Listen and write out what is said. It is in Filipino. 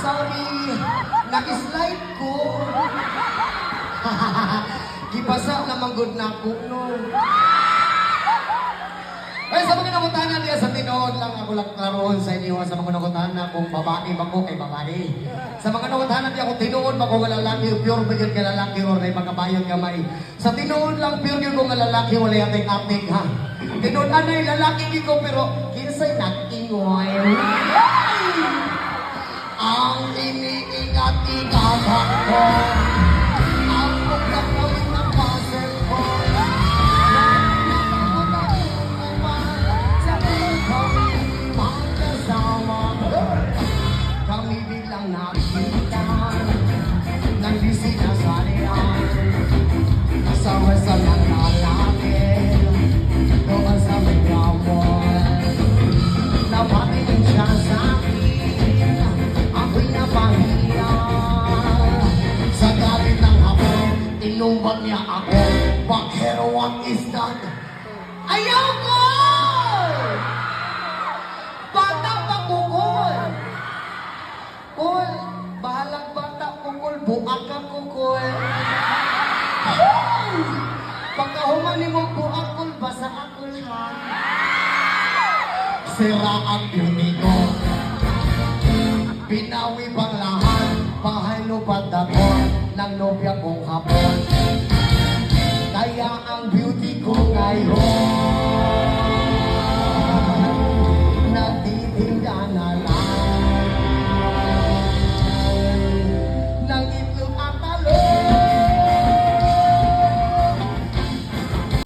Sorry, nag-slide ko. Gibasa naman good na ako, no? Ay, sa mga nakutanan niya sa tinood lang ako lang klaroon sa inyo sa mga nakutanan kung babae ba ko kay babae. Sa mga nakutanan niya kung tinood ba ko nga lalaki, pure ba yun ka lalaki or may magabayan kamay. Sa tinood lang pure yun ko nga lalaki, wala yating-ating ha. Tinood anay lalaki ko pero kinsay nag-ingoy. Ang iniingat-ingatan ko, ang pagkakawin ng puzzle ko. Kami bilang nakita ng bisita sa liyan. Kasama-sa ng lalaki doon sa may gawon. Napatingin siya sa akin, ako'y napahiya. Sa galit ng hapon, inumbag niya ako. Bakit what is that? Ayaw ko! Bata pa kukul! Kul, bahalang bata kukul, buak ka kukul. Pagkahuman ni mo buak kul, basa akul ha. Sira ang beauty ko. Pinawi pang lahat, bahay lupat ako ng nobya kong hapon. Kaya ang beauty ko ngayon